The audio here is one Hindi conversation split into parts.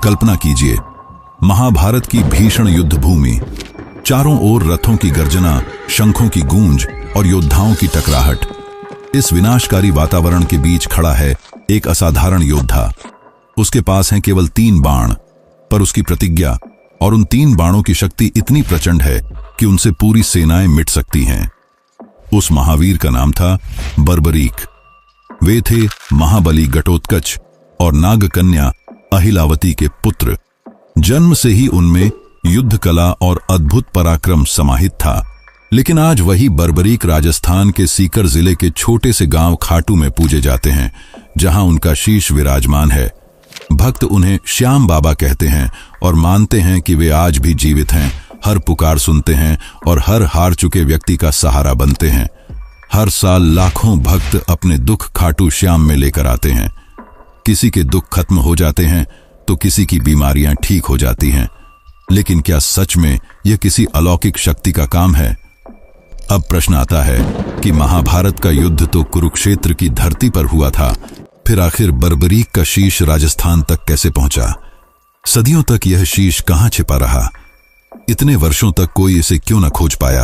कल्पना कीजिए, महाभारत की भीषण युद्ध भूमि, चारों ओर रथों की गर्जना, शंखों की गूंज और योद्धाओं की टकराहट। इस विनाशकारी वातावरण के बीच खड़ा है एक असाधारण योद्धा। उसके पास हैं केवल 3 बाण, पर उसकी प्रतिज्ञा और उन 3 बाणों की शक्ति इतनी प्रचंड है कि उनसे पूरी सेनाएं मिट सकती हैं। उस महावीर का नाम था बर्बरीक। वे थे महाबली घटोत्कच और नागकन्या अहिलावती के पुत्र। जन्म से ही उनमें युद्ध कला और अद्भुत पराक्रम समाहित था। लेकिन आज वही बर्बरीक राजस्थान के सीकर जिले के छोटे से गांव खाटू में पूजे जाते हैं, जहां उनका शीश विराजमान है। भक्त उन्हें श्याम बाबा कहते हैं और मानते हैं कि वे आज भी जीवित हैं, हर पुकार सुनते हैं और हर हार चुके व्यक्ति का सहारा बनते हैं। हर साल लाखों भक्त अपने दुख खाटू श्याम में लेकर आते हैं। किसी के दुख खत्म हो जाते हैं तो किसी की बीमारियां ठीक हो जाती हैं। लेकिन क्या सच में यह किसी अलौकिक शक्ति का काम है? अब प्रश्न आता है कि महाभारत का युद्ध तो कुरुक्षेत्र की धरती पर हुआ था, फिर आखिर बर्बरीक का शीश राजस्थान तक कैसे पहुंचा? सदियों तक यह शीश कहां छिपा रहा? इतने वर्षों तक कोई इसे क्यों न खोज पाया?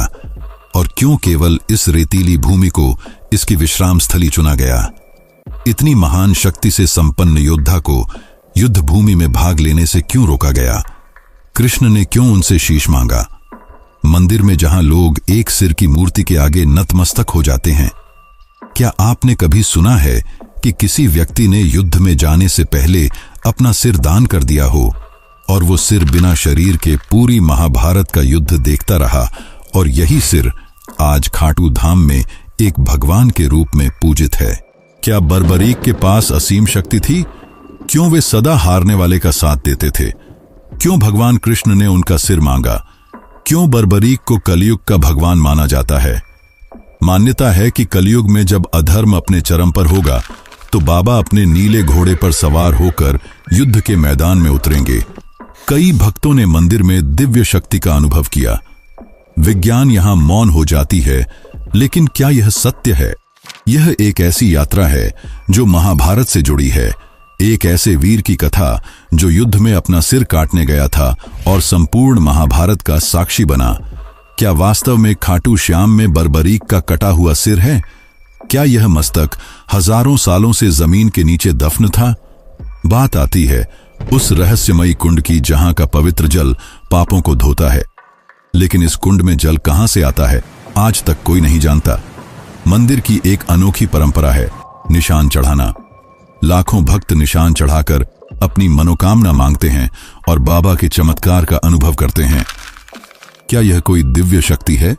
और क्यों केवल इस रेतीली भूमि को इसकी विश्राम स्थली चुना गया? इतनी महान शक्ति से संपन्न योद्धा को युद्ध भूमि में भाग लेने से क्यों रोका गया? कृष्ण ने क्यों उनसे शीश मांगा? मंदिर में जहां लोग एक सिर की मूर्ति के आगे नतमस्तक हो जाते हैं, क्या आपने कभी सुना है कि किसी व्यक्ति ने युद्ध में जाने से पहले अपना सिर दान कर दिया हो और वो सिर बिना शरीर के पूरी महाभारत का युद्ध देखता रहा, और यही सिर आज खाटू धाम में एक भगवान के रूप में पूजित है? क्या बर्बरीक के पास असीम शक्ति थी? क्यों वे सदा हारने वाले का साथ देते थे? क्यों भगवान कृष्ण ने उनका सिर मांगा? क्यों बर्बरीक को कलयुग का भगवान माना जाता है? मान्यता है कि कलयुग में जब अधर्म अपने चरम पर होगा तो बाबा अपने नीले घोड़े पर सवार होकर युद्ध के मैदान में उतरेंगे। कई भक्तों ने मंदिर में दिव्य शक्ति का अनुभव किया। विज्ञान यहां मौन हो जाती है, लेकिन क्या यह सत्य है? यह एक ऐसी यात्रा है जो महाभारत से जुड़ी है, एक ऐसे वीर की कथा जो युद्ध में अपना सिर काटने गया था और संपूर्ण महाभारत का साक्षी बना। क्या वास्तव में खाटू श्याम में बर्बरीक का कटा हुआ सिर है? क्या यह मस्तक हजारों सालों से जमीन के नीचे दफन था? बात आती है उस रहस्यमयी कुंड की जहां का पवित्र जल पापों को धोता है। लेकिन इस कुंड में जल कहां से आता है, आज तक कोई नहीं जानता। मंदिर की एक अनोखी परंपरा है निशान चढ़ाना। लाखों भक्त निशान चढ़ाकर अपनी मनोकामना मांगते हैं और बाबा के चमत्कार का अनुभव करते हैं। क्या यह कोई दिव्य शक्ति है?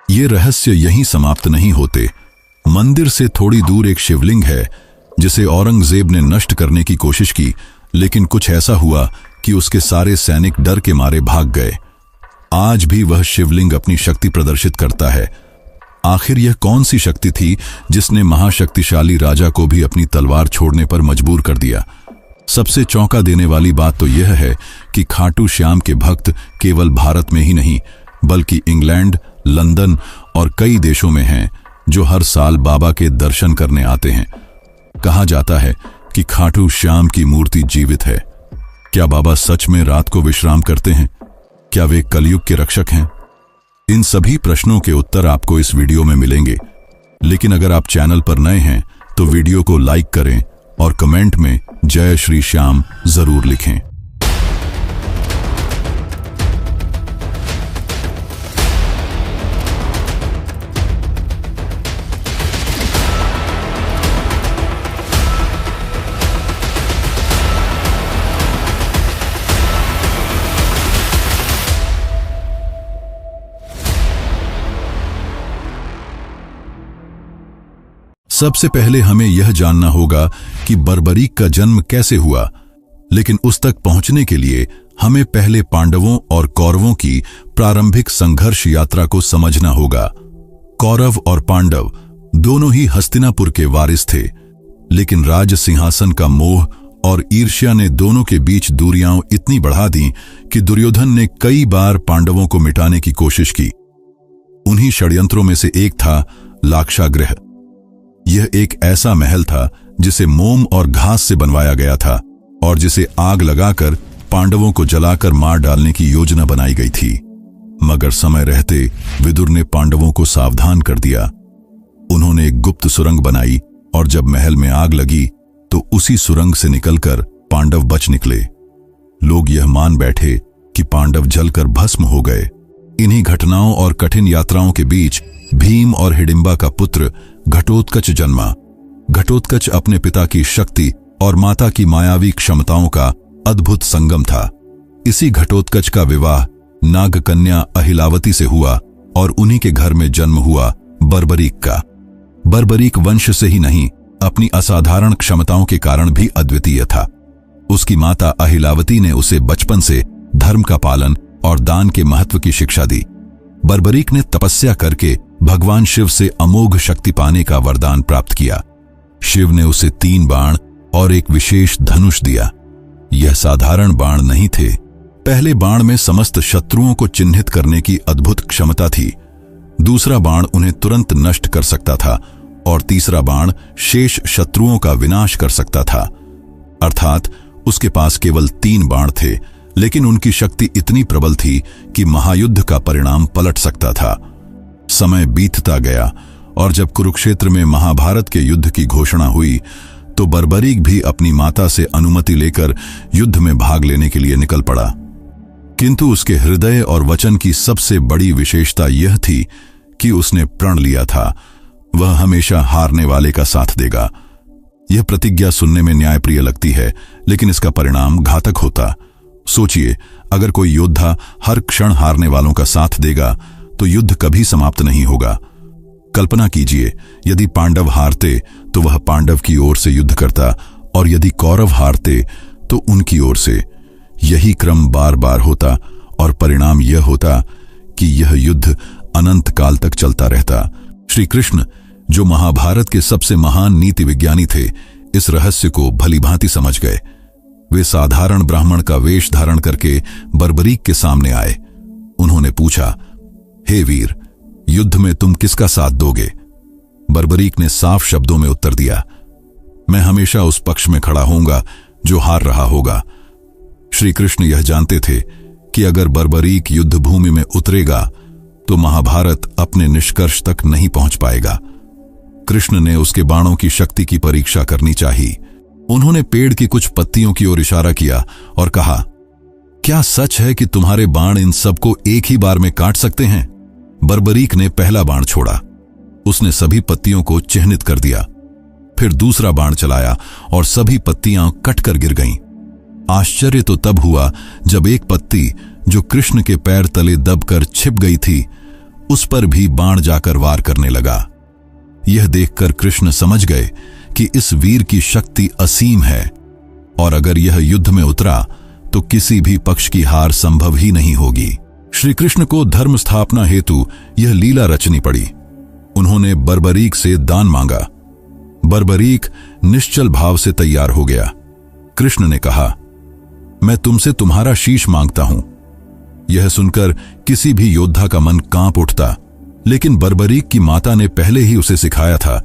ये रहस्य यहीं समाप्त नहीं होते। मंदिर से थोड़ी दूर एक शिवलिंग है जिसे औरंगजेब ने नष्ट करने की कोशिश की, लेकिन कुछ ऐसा हुआ कि उसके सारे सैनिक डर के मारे भाग गए। आज भी वह शिवलिंग अपनी शक्ति प्रदर्शित करता है। आखिर यह कौन सी शक्ति थी जिसने महाशक्तिशाली राजा को भी अपनी तलवार छोड़ने पर मजबूर कर दिया? सबसे चौंका देने वाली बात तो यह है कि खाटू श्याम के भक्त केवल भारत में ही नहीं, बल्कि इंग्लैंड, लंदन और कई देशों में हैं जो हर साल बाबा के दर्शन करने आते हैं। कहा जाता है कि खाटू श्याम की मूर्ति जीवित है। क्या बाबा सच में रात को विश्राम करते हैं? क्या वे कलयुग के रक्षक हैं? इन सभी प्रश्नों के उत्तर आपको इस वीडियो में मिलेंगे। लेकिन अगर आप चैनल पर नए हैं तो वीडियो को लाइक करें और कमेंट में जय श्री श्याम जरूर लिखें। सबसे पहले हमें यह जानना होगा कि बर्बरीक का जन्म कैसे हुआ। लेकिन उस तक पहुंचने के लिए हमें पहले पांडवों और कौरवों की प्रारंभिक संघर्ष यात्रा को समझना होगा। कौरव और पांडव दोनों ही हस्तिनापुर के वारिस थे, लेकिन राज सिंहासन का मोह और ईर्ष्या ने दोनों के बीच दूरियां इतनी बढ़ा दी कि दुर्योधन ने कई बार पांडवों को मिटाने की कोशिश की। उन्हीं षड्यंत्रों में से एक था लाक्षागृह। यह एक ऐसा महल था जिसे मोम और घास से बनवाया गया था और जिसे आग लगाकर पांडवों को जलाकर मार डालने की योजना बनाई गई थी, मगर समय रहते विदुर ने पांडवों को सावधान कर दिया। उन्होंने एक गुप्त सुरंग बनाई और जब महल में आग लगी तो उसी सुरंग से निकलकर पांडव बच निकले। लोग यह मान बैठे कि पांडव जलकर भस्म हो गए। इन्हीं घटनाओं और कठिन यात्राओं के बीच भीम और हिडिंबा का पुत्र घटोत्कच जन्मा। घटोत्कच अपने पिता की शक्ति और माता की मायावी क्षमताओं का अद्भुत संगम था। इसी घटोत्कच का विवाह नागकन्या अहिलावती से हुआ और उन्हीं के घर में जन्म हुआ बर्बरीक का। बर्बरीक वंश से ही नहीं, अपनी असाधारण क्षमताओं के कारण भी अद्वितीय था। उसकी माता अहिलावती ने उसे बचपन से धर्म का पालन और दान के महत्व की शिक्षा दी। बर्बरीक ने तपस्या करके भगवान शिव से अमोघ शक्ति पाने का वरदान प्राप्त किया। शिव ने उसे 3 बाण और एक विशेष धनुष दिया। यह साधारण बाण नहीं थे। पहले बाण में समस्त शत्रुओं को चिन्हित करने की अद्भुत क्षमता थी, दूसरा बाण उन्हें तुरंत नष्ट कर सकता था और तीसरा बाण शेष शत्रुओं का विनाश कर सकता था। अर्थात उसके पास केवल 3 बाण थे, लेकिन उनकी शक्ति इतनी प्रबल थी कि महायुद्ध का परिणाम पलट सकता था। समय बीतता गया और जब कुरुक्षेत्र में महाभारत के युद्ध की घोषणा हुई तो बर्बरीक भी अपनी माता से अनुमति लेकर युद्ध में भाग लेने के लिए निकल पड़ा। किंतु उसके हृदय और वचन की सबसे बड़ी विशेषता यह थी कि उसने प्रण लिया था वह हमेशा हारने वाले का साथ देगा। यह प्रतिज्ञा सुनने में न्यायप्रिय लगती है, लेकिन इसका परिणाम घातक होता। सोचिए, अगर कोई योद्धा हर क्षण हारने वालों का साथ देगा तो युद्ध कभी समाप्त नहीं होगा। कल्पना कीजिए, यदि पांडव हारते तो वह पांडव की ओर से युद्ध करता और यदि कौरव हारते तो उनकी ओर से। यही क्रम बार बार होता और परिणाम यह होता कि यह युद्ध अनंत काल तक चलता रहता। श्री कृष्ण, जो महाभारत के सबसे महान नीति विज्ञानी थे, इस रहस्य को भलीभांति समझ गए। वे साधारण ब्राह्मण का वेश धारण करके बर्बरीक के सामने आए। उन्होंने पूछा, हे वीर, युद्ध में तुम किसका साथ दोगे? बर्बरीक ने साफ शब्दों में उत्तर दिया, मैं हमेशा उस पक्ष में खड़ा होऊंगा जो हार रहा होगा। श्री कृष्ण यह जानते थे कि अगर बर्बरीक युद्ध भूमि में उतरेगा तो महाभारत अपने निष्कर्ष तक नहीं पहुंच पाएगा। कृष्ण ने उसके बाणों की शक्ति की परीक्षा करनी चाहिए। उन्होंने पेड़ की कुछ पत्तियों की ओर इशारा किया और कहा, क्या सच है कि तुम्हारे बाण इन सबको एक ही बार में काट सकते हैं? बर्बरीक ने पहला बाण छोड़ा। उसने सभी पत्तियों को चिह्नित कर दिया। फिर दूसरा बाण चलाया और सभी पत्तियां कटकर गिर गईं। आश्चर्य तो तब हुआ जब एक पत्ती जो कृष्ण के पैर तले दबकर छिप गई थी, उस पर भी बाण जाकर वार करने लगा। यह देखकर कृष्ण समझ गए कि इस वीर की शक्ति असीम है और अगर यह युद्ध में उतरा तो किसी भी पक्ष की हार संभव ही नहीं होगी। श्री कृष्ण को धर्म स्थापना हेतु यह लीला रचनी पड़ी। उन्होंने बर्बरीक से दान मांगा। बर्बरीक निश्चल भाव से तैयार हो गया। कृष्ण ने कहा, मैं तुमसे तुम्हारा शीश मांगता हूं। यह सुनकर किसी भी योद्धा का मन कांप उठता, लेकिन बर्बरीक की माता ने पहले ही उसे सिखाया था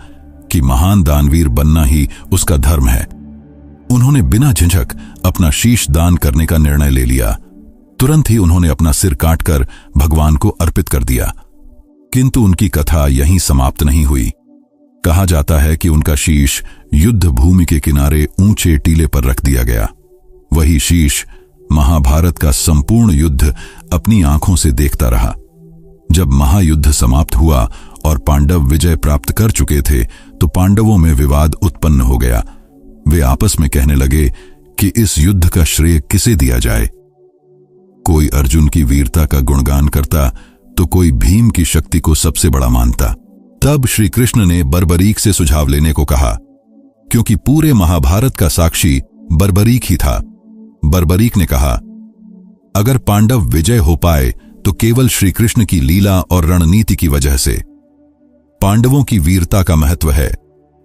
कि महान दानवीर बनना ही उसका धर्म है। उन्होंने बिना झिझक अपना शीश दान करने का निर्णय ले लिया। तुरंत ही उन्होंने अपना सिर काटकर भगवान को अर्पित कर दिया। किंतु उनकी कथा यहीं समाप्त नहीं हुई। कहा जाता है कि उनका शीश युद्ध भूमि के किनारे ऊंचे टीले पर रख दिया गया। वही शीश महाभारत का संपूर्ण युद्ध अपनी आंखों से देखता रहा। जब महायुद्ध समाप्त हुआ और पांडव विजय प्राप्त कर चुके थे तो पांडवों में विवाद उत्पन्न हो गया। वे आपस में कहने लगे कि इस युद्ध का श्रेय किसे दिया जाए। कोई अर्जुन की वीरता का गुणगान करता तो कोई भीम की शक्ति को सबसे बड़ा मानता। तब श्री कृष्ण ने बर्बरीक से सुझाव लेने को कहा, क्योंकि पूरे महाभारत का साक्षी बर्बरीक ही था। बर्बरीक ने कहा, अगर पांडव विजय हो पाए तो केवल श्री कृष्ण की लीला और रणनीति की वजह से। पांडवों की वीरता का महत्व है,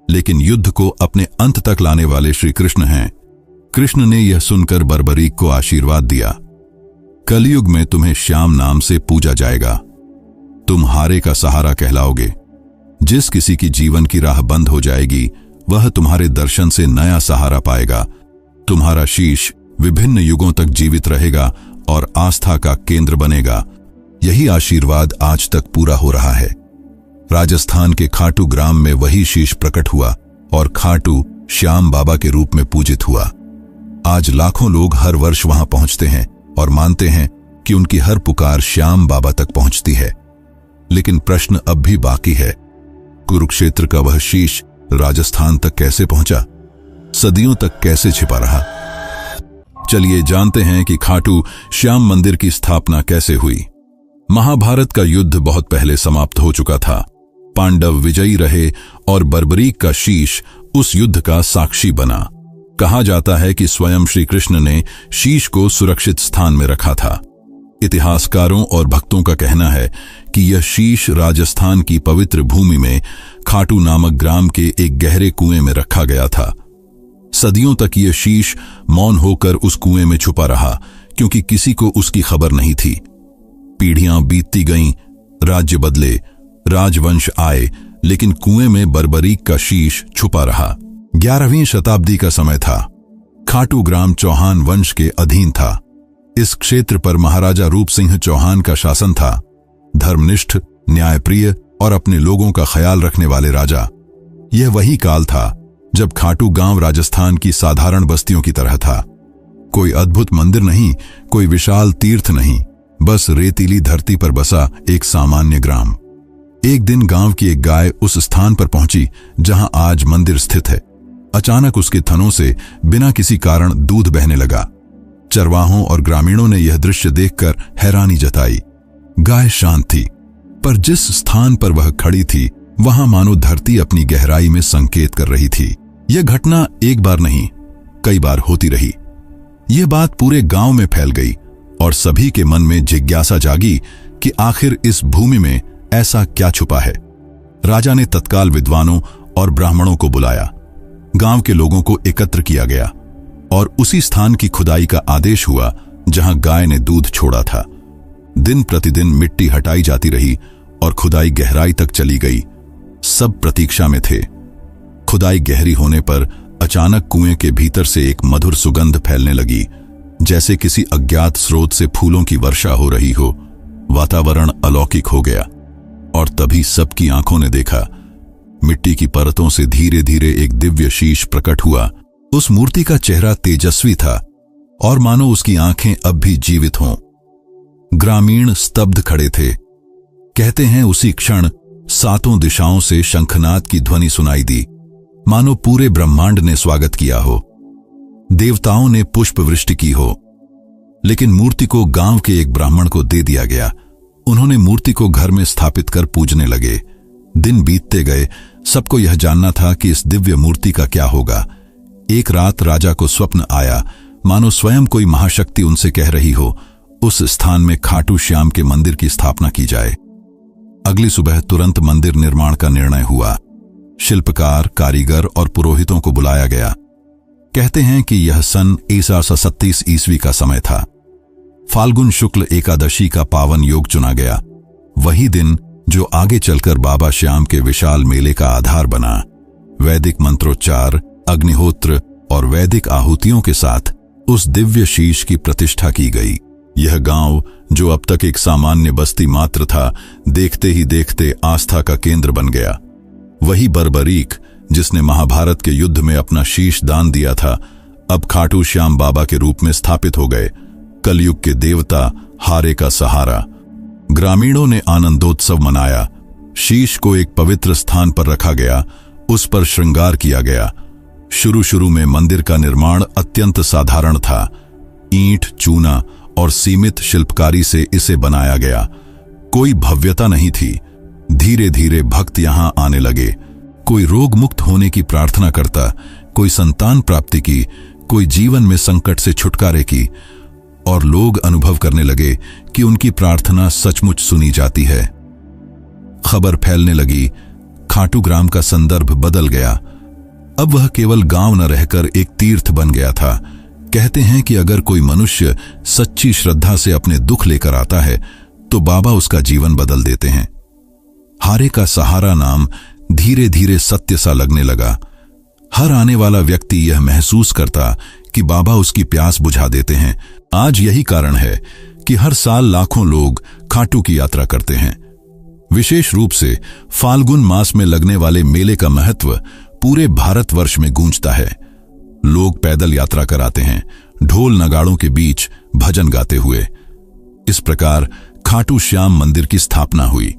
लेकिन युद्ध को अपने अंत तक लाने वाले श्री कृष्ण हैं। कृष्ण ने यह सुनकर बर्बरीक को आशीर्वाद दिया, कलयुग में तुम्हें श्याम नाम से पूजा जाएगा। तुम हारे का सहारा कहलाओगे। जिस किसी की जीवन की राह बंद हो जाएगी वह तुम्हारे दर्शन से नया सहारा पाएगा। तुम्हारा शीश विभिन्न युगों तक जीवित रहेगा और आस्था का केंद्र बनेगा। यही आशीर्वाद आज तक पूरा हो रहा है। राजस्थान के खाटू ग्राम में वही शीश प्रकट हुआ और खाटू श्याम बाबा के रूप में पूजित हुआ। आज लाखों लोग हर वर्ष वहां पहुंचते हैं और मानते हैं कि उनकी हर पुकार श्याम बाबा तक पहुंचती है। लेकिन प्रश्न अब भी बाकी है, कुरुक्षेत्र का वह शीश राजस्थान तक कैसे पहुंचा, सदियों तक कैसे छिपा रहा? चलिए जानते हैं कि खाटू श्याम मंदिर की स्थापना कैसे हुई। महाभारत का युद्ध बहुत पहले समाप्त हो चुका था। पांडव विजयी रहे और बर्बरीक का शीश उस युद्ध का साक्षी बना। कहा जाता है कि स्वयं श्री कृष्ण ने शीश को सुरक्षित स्थान में रखा था। इतिहासकारों और भक्तों का कहना है कि यह शीश राजस्थान की पवित्र भूमि में खाटू नामक ग्राम के एक गहरे कुएं में रखा गया था। सदियों तक यह शीश मौन होकर उस कुएं में छुपा रहा, क्योंकि किसी को उसकी खबर नहीं थी। पीढ़ियां बीतती गईं, राज्य बदले, राजवंश आए, लेकिन कुएं में बर्बरीक का शीश छुपा रहा। 11वीं शताब्दी का समय था। खाटू ग्राम चौहान वंश के अधीन था। इस क्षेत्र पर महाराजा रूप सिंह चौहान का शासन था। धर्मनिष्ठ, न्यायप्रिय और अपने लोगों का ख्याल रखने वाले राजा। यह वही काल था जब खाटू गांव राजस्थान की साधारण बस्तियों की तरह था। कोई अद्भुत मंदिर नहीं, कोई विशाल तीर्थ नहीं, बस रेतीली धरती पर बसा एक सामान्य ग्राम। एक दिन गांव की एक गाय उस स्थान पर पहुंची जहां आज मंदिर स्थित है। अचानक उसके थनों से बिना किसी कारण दूध बहने लगा। चरवाहों और ग्रामीणों ने यह दृश्य देखकर हैरानी जताई। गाय शांत थी, पर जिस स्थान पर वह खड़ी थी वहां मानो धरती अपनी गहराई में संकेत कर रही थी। यह घटना एक बार नहीं, कई बार होती रही। यह बात पूरे गांव में फैल गई और सभी के मन में जिज्ञासा जागी कि आखिर इस भूमि में ऐसा क्या छुपा है। राजा ने तत्काल विद्वानों और ब्राह्मणों को बुलाया। गांव के लोगों को एकत्र किया गया और उसी स्थान की खुदाई का आदेश हुआ जहां गाय ने दूध छोड़ा था। दिन प्रतिदिन मिट्टी हटाई जाती रही और खुदाई गहराई तक चली गई। सब प्रतीक्षा में थे। खुदाई गहरी होने पर अचानक कुएं के भीतर से एक मधुर सुगंध फैलने लगी, जैसे किसी अज्ञात स्रोत से फूलों की वर्षा हो रही हो। वातावरण अलौकिक हो गया और तभी सबकी आंखों ने देखा, मिट्टी की परतों से धीरे धीरे एक दिव्य शीश प्रकट हुआ। उस मूर्ति का चेहरा तेजस्वी था और मानो उसकी आंखें अब भी जीवित हों। ग्रामीण स्तब्ध खड़े थे। कहते हैं उसी क्षण 7 दिशाओं से शंखनाद की ध्वनि सुनाई दी, मानो पूरे ब्रह्मांड ने स्वागत किया हो। देवताओं ने पुष्प वृष्टि की हो। लेकिन मूर्ति को गांव के एक ब्राह्मण को दे दिया गया। उन्होंने मूर्ति को घर में स्थापित कर पूजने लगे। दिन बीतते गए, सबको यह जानना था कि इस दिव्य मूर्ति का क्या होगा। एक रात राजा को स्वप्न आया, मानो स्वयं कोई महाशक्ति उनसे कह रही हो, उस स्थान में खाटू श्याम के मंदिर की स्थापना की जाए। अगली सुबह तुरंत मंदिर निर्माण का निर्णय हुआ। शिल्पकार, कारीगर और पुरोहितों को बुलाया गया। कहते हैं कि यह सन 1837 ईस्वी का समय था। फाल्गुन शुक्ल एकादशी का पावन योग चुना गया, वही दिन जो आगे चलकर बाबा श्याम के विशाल मेले का आधार बना। वैदिक मंत्रोच्चार, अग्निहोत्र और वैदिक आहुतियों के साथ उस दिव्य शीश की प्रतिष्ठा की गई। यह गांव, जो अब तक एक सामान्य बस्ती मात्र था, देखते ही देखते आस्था का केंद्र बन गया। वही बर्बरीक जिसने महाभारत के युद्ध में अपना शीश दान दिया था, अब खाटू श्याम बाबा के रूप में स्थापित हो गए। कलयुग के देवता, हारे का सहारा। ग्रामीणों ने आनंदोत्सव मनाया। शीश को एक पवित्र स्थान पर रखा गया, उस पर श्रृंगार किया गया। शुरू में मंदिर का निर्माण अत्यंत साधारण था। ईंट, चूना और सीमित शिल्पकारी से इसे बनाया गया। कोई भव्यता नहीं थी। धीरे धीरे भक्त यहां आने लगे। कोई रोग मुक्त होने की प्रार्थना करता, कोई संतान प्राप्ति की, कोई जीवन में संकट से छुटकारे की, और लोग अनुभव करने लगे कि उनकी प्रार्थना सचमुच सुनी जाती है। खबर फैलने लगी। खाटू ग्राम का संदर्भ बदल गया। अब वह केवल गांव न रहकर एक तीर्थ बन गया था। कहते हैं कि अगर कोई मनुष्य सच्ची श्रद्धा से अपने दुख लेकर आता है तो बाबा उसका जीवन बदल देते हैं। हारे का सहारा नाम धीरे धीरे सत्य सा लगने लगा। हर आने वाला व्यक्ति यह महसूस करता कि बाबा उसकी प्यास बुझा देते हैं। आज यही कारण है कि हर साल लाखों लोग खाटू की यात्रा करते हैं। विशेष रूप से फाल्गुन मास में लगने वाले मेले का महत्व पूरे भारतवर्ष में गूंजता है। लोग पैदल यात्रा कराते हैं, ढोल नगाड़ों के बीच भजन गाते हुए। इस प्रकार खाटू श्याम मंदिर की स्थापना हुई।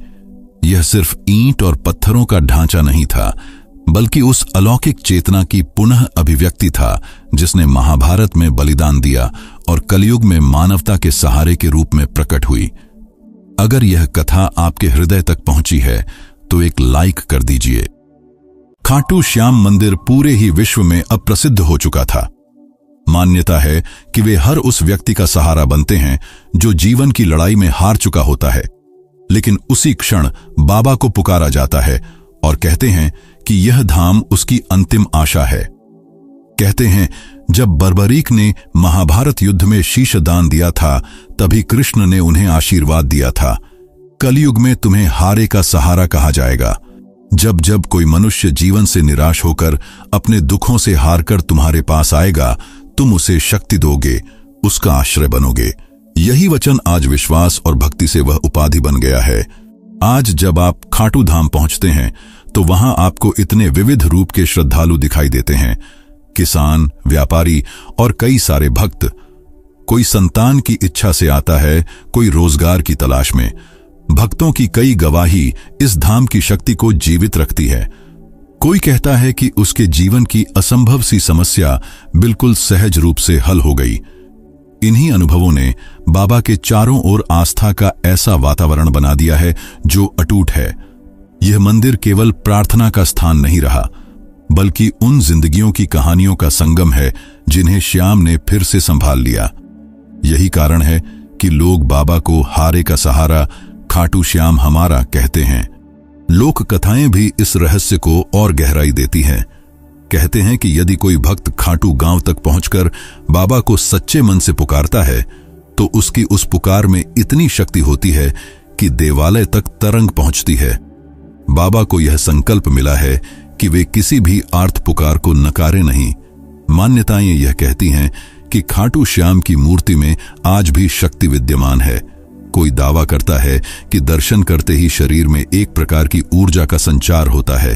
यह सिर्फ ईंट और पत्थरों का ढांचा नहीं था, बल्कि उस अलौकिक चेतना की पुनः अभिव्यक्ति था जिसने महाभारत में बलिदान दिया और कलयुग में मानवता के सहारे के रूप में प्रकट हुई। अगर यह कथा आपके हृदय तक पहुंची है तो एक लाइक कर दीजिए। खाटू श्याम मंदिर पूरे ही विश्व में अब प्रसिद्ध हो चुका था। मान्यता है कि वे हर उस व्यक्ति का सहारा बनते हैं जो जीवन की लड़ाई में हार चुका होता है, लेकिन उसी क्षण बाबा को पुकारा जाता है और कहते हैं कि यह धाम उसकी अंतिम आशा है। कहते हैं जब बर्बरीक ने महाभारत युद्ध में शीश दान दिया था, तभी कृष्ण ने उन्हें आशीर्वाद दिया था, कलयुग में तुम्हें हारे का सहारा कहा जाएगा। जब जब कोई मनुष्य जीवन से निराश होकर अपने दुखों से हारकर तुम्हारे पास आएगा, तुम उसे शक्ति दोगे, उसका आश्रय बनोगे। यही वचन आज विश्वास और भक्ति से वह उपाधि बन गया है। आज जब आप खाटू धाम पहुंचते हैं तो वहां आपको इतने विविध रूप के श्रद्धालु दिखाई देते हैं। किसान, व्यापारी और कई सारे भक्त। कोई संतान की इच्छा से आता है, कोई रोजगार की तलाश में। भक्तों की कई गवाही इस धाम की शक्ति को जीवित रखती है। कोई कहता है कि उसके जीवन की असंभव सी समस्या बिल्कुल सहज रूप से हल हो गई। इन्हीं अनुभवों ने बाबा के चारों ओर आस्था का ऐसा वातावरण बना दिया है जो अटूट है। यह मंदिर केवल प्रार्थना का स्थान नहीं रहा, बल्कि उन जिंदगियों की कहानियों का संगम है जिन्हें श्याम ने फिर से संभाल लिया। यही कारण है कि लोग बाबा को हारे का सहारा, खाटू श्याम हमारा कहते हैं। लोक कथाएं भी इस रहस्य को और गहराई देती हैं। कहते हैं कि यदि कोई भक्त खाटू गांव तक पहुंचकर बाबा को सच्चे मन से पुकारता है तो उसकी उस पुकार में इतनी शक्ति होती है कि देवालय तक तरंग पहुंचती है। बाबा को यह संकल्प मिला है कि वे किसी भी आर्त पुकार को नकारे नहीं। मान्यताएं यह कहती हैं कि खाटू श्याम की मूर्ति में आज भी शक्ति विद्यमान है। कोई दावा करता है कि दर्शन करते ही शरीर में एक प्रकार की ऊर्जा का संचार होता है।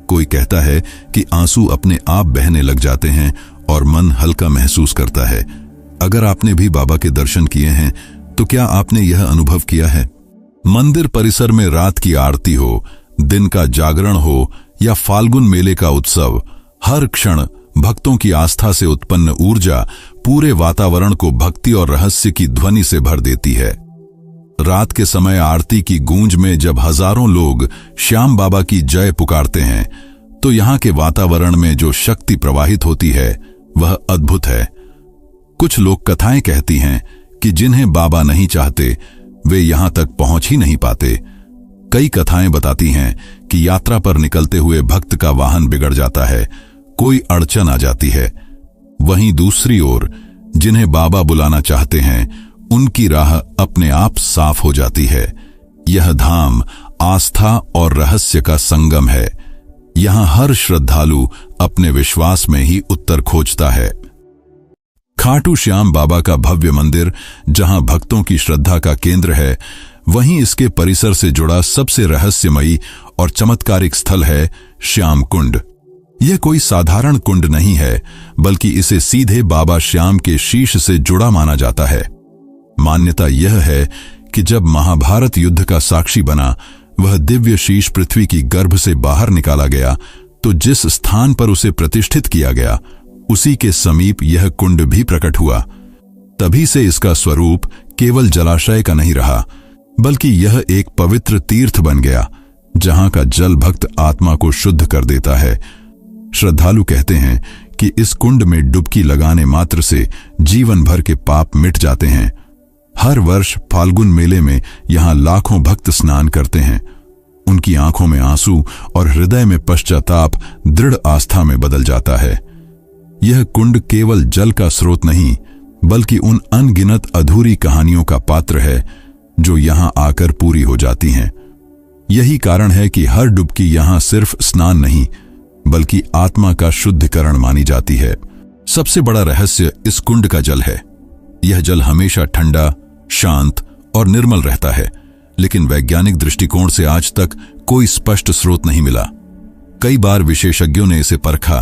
कोई कहता है कि आंसू अपने आप बहने लग जाते हैं और मन हल्का महसूस करता है। अगर आपने भी बाबा के दर्शन किए हैं तो क्या आपने यह अनुभव किया है? मंदिर परिसर में रात की आरती हो, दिन का जागरण हो या फाल्गुन मेले का उत्सव, हर क्षण भक्तों की आस्था से उत्पन्न ऊर्जा पूरे वातावरण को भक्ति और रहस्य की ध्वनि से भर देती है। रात के समय आरती की गूंज में जब हजारों लोग श्याम बाबा की जय पुकारते हैं तो यहाँ के वातावरण में जो शक्ति प्रवाहित होती है वह अद्भुत है। कुछ लोक कथाएं कहती हैं कि जिन्हें बाबा नहीं चाहते वे यहां तक पहुंच ही नहीं पाते। कई कथाएं बताती हैं कि यात्रा पर निकलते हुए भक्त का वाहन बिगड़ जाता है, कोई अड़चन आ जाती है। वहीं दूसरी ओर जिन्हें बाबा बुलाना चाहते हैं उनकी राह अपने आप साफ हो जाती है। यह धाम आस्था और रहस्य का संगम है। यहां हर श्रद्धालु अपने विश्वास में ही उत्तर खोजता है। खाटू श्याम बाबा का भव्य मंदिर जहां भक्तों की श्रद्धा का केंद्र है, वहीं इसके परिसर से जुड़ा सबसे रहस्यमयी और चमत्कारिक स्थल है श्याम कुंड। यह कोई साधारण कुंड नहीं है, बल्कि इसे सीधे बाबा श्याम के शीश से जुड़ा माना जाता है। मान्यता यह है कि जब महाभारत युद्ध का साक्षी बना, वह दिव्य शीश पृथ्वी की गर्भ से बाहर निकाला गया, तो जिस स्थान पर उसे प्रतिष्ठित किया गया उसी के समीप यह कुंड भी प्रकट हुआ। तभी से इसका स्वरूप केवल जलाशय का नहीं रहा, बल्कि यह एक पवित्र तीर्थ बन गया, जहां का जल भक्त आत्मा को शुद्ध कर देता है। श्रद्धालु कहते हैं कि इस कुंड में डुबकी लगाने मात्र से जीवन भर के पाप मिट जाते हैं। हर वर्ष फाल्गुन मेले में यहां लाखों भक्त स्नान करते हैं। उनकी आंखों में आंसू और हृदय में पश्चाताप दृढ़ आस्था में बदल जाता है। यह कुंड केवल जल का स्रोत नहीं, बल्कि उन अनगिनत अधूरी कहानियों का पात्र है जो यहां आकर पूरी हो जाती हैं। यही कारण है कि हर डुबकी यहां सिर्फ स्नान नहीं, बल्कि आत्मा का शुद्धिकरण मानी जाती है। सबसे बड़ा रहस्य इस कुंड का जल है। यह जल हमेशा ठंडा, शांत और निर्मल रहता है, लेकिन वैज्ञानिक दृष्टिकोण से आज तक कोई स्पष्ट स्रोत नहीं मिला। कई बार विशेषज्ञों ने इसे परखा,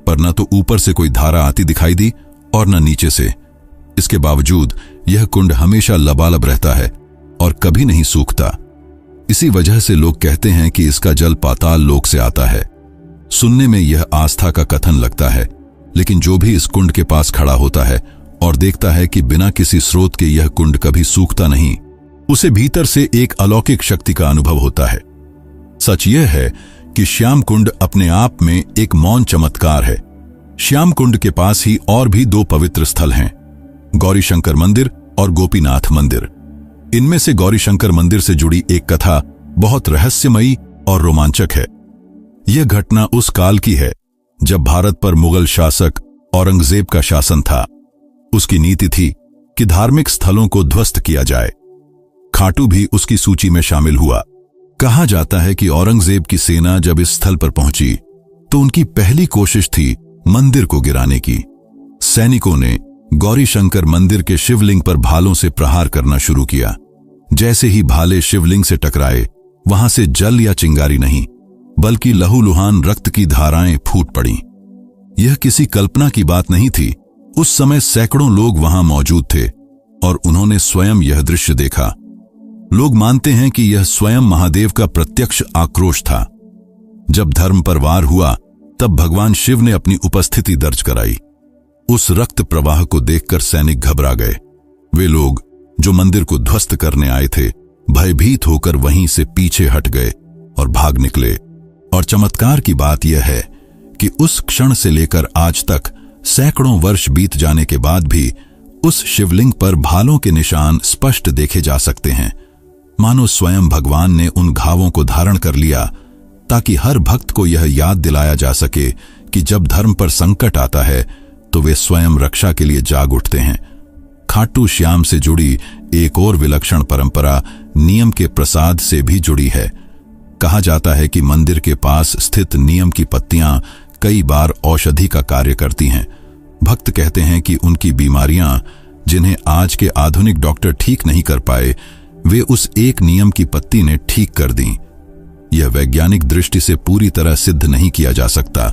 पर न तो ऊपर से कोई धारा आती दिखाई दी और न नीचे से। इसके बावजूद यह कुंड हमेशा लबालब रहता है और कभी नहीं सूखता। इसी वजह से लोग कहते हैं कि इसका जल पाताल लोक से आता है। सुनने में यह आस्था का कथन लगता है, लेकिन जो भी इस कुंड के पास खड़ा होता है और देखता है कि बिना किसी स्रोत के यह कुंड कभी सूखता नहीं, उसे भीतर से एक अलौकिक शक्ति का अनुभव होता है। सच यह है कि श्याम कुंड अपने आप में एक मौन चमत्कार है। श्याम कुंड के पास ही और भी 2 पवित्र स्थल हैं, गौरीशंकर मंदिर और गोपीनाथ मंदिर। इनमें से गौरीशंकर मंदिर से जुड़ी एक कथा बहुत रहस्यमयी और रोमांचक है। यह घटना उस काल की है जब भारत पर मुगल शासक औरंगजेब का शासन था। उसकी नीति थी कि धार्मिक स्थलों को ध्वस्त किया जाए। खाटू भी उसकी सूची में शामिल हुआ। कहा जाता है कि औरंगजेब की सेना जब इस स्थल पर पहुंची तो उनकी पहली कोशिश थी मंदिर को गिराने की। सैनिकों ने गौरीशंकर मंदिर के शिवलिंग पर भालों से प्रहार करना शुरू किया। जैसे ही भाले शिवलिंग से टकराए, वहां से जल या चिंगारी नहीं, बल्कि लहूलुहान रक्त की धाराएं फूट पड़ीं। यह किसी कल्पना की बात नहीं थी। उस समय सैकड़ों लोग वहां मौजूद थे और उन्होंने स्वयं यह दृश्य देखा। लोग मानते हैं कि यह स्वयं महादेव का प्रत्यक्ष आक्रोश था। जब धर्म पर वार हुआ, तब भगवान शिव ने अपनी उपस्थिति दर्ज कराई। उस रक्त प्रवाह को देखकर सैनिक घबरा गए। वे लोग जो मंदिर को ध्वस्त करने आए थे, भयभीत होकर वहीं से पीछे हट गए और भाग निकले। और चमत्कार की बात यह है कि उस क्षण से लेकर आज तक सैकड़ों वर्ष बीत जाने के बाद भी उस शिवलिंग पर भालों के निशान स्पष्ट देखे जा सकते हैं। मानो स्वयं भगवान ने उन घावों को धारण कर लिया, ताकि हर भक्त को यह याद दिलाया जा सके कि जब धर्म पर संकट आता है तो वे स्वयं रक्षा के लिए जाग उठते हैं। खाटू श्याम से जुड़ी एक और विलक्षण परंपरा नियम के प्रसाद से भी जुड़ी है। कहा जाता है कि मंदिर के पास स्थित नीम की पत्तियां कई बार औषधि का कार्य करती हैं। भक्त कहते हैं कि उनकी बीमारियां, जिन्हें आज के आधुनिक डॉक्टर ठीक नहीं कर पाए, वे उस एक नीम की पत्ती ने ठीक कर दी। यह वैज्ञानिक दृष्टि से पूरी तरह सिद्ध नहीं किया जा सकता,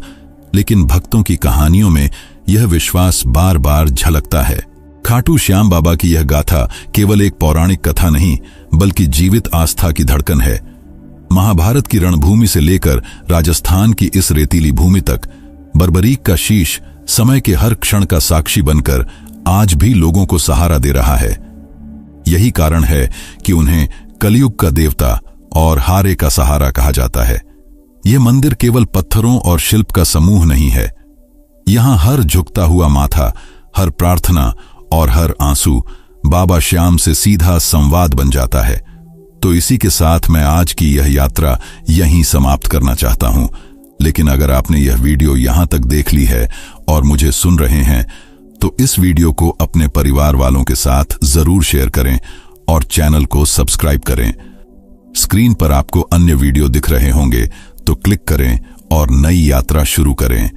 लेकिन भक्तों की कहानियों में यह विश्वास बार बार झलकता है। खाटू श्याम बाबा की यह गाथा केवल एक पौराणिक कथा नहीं, बल्कि जीवित आस्था की धड़कन है। महाभारत की रणभूमि से लेकर राजस्थान की इस रेतीली भूमि तक बर्बरीक का शीश समय के हर क्षण का साक्षी बनकर आज भी लोगों को सहारा दे रहा है। यही कारण है कि उन्हें कलयुग का देवता और हारे का सहारा कहा जाता है। यह मंदिर केवल पत्थरों और शिल्प का समूह नहीं है। यहां हर झुकता हुआ माथा, हर प्रार्थना और हर आंसू बाबा श्याम से सीधा संवाद बन जाता है। तो इसी के साथ मैं आज की यह यात्रा यहीं समाप्त करना चाहता हूं। लेकिन अगर आपने यह वीडियो यहां तक देख ली है और मुझे सुन रहे हैं, तो इस वीडियो को अपने परिवार वालों के साथ जरूर शेयर करें और चैनल को सब्सक्राइब करें। स्क्रीन पर आपको अन्य वीडियो दिख रहे होंगे, तो क्लिक करें और नई यात्रा शुरू करें।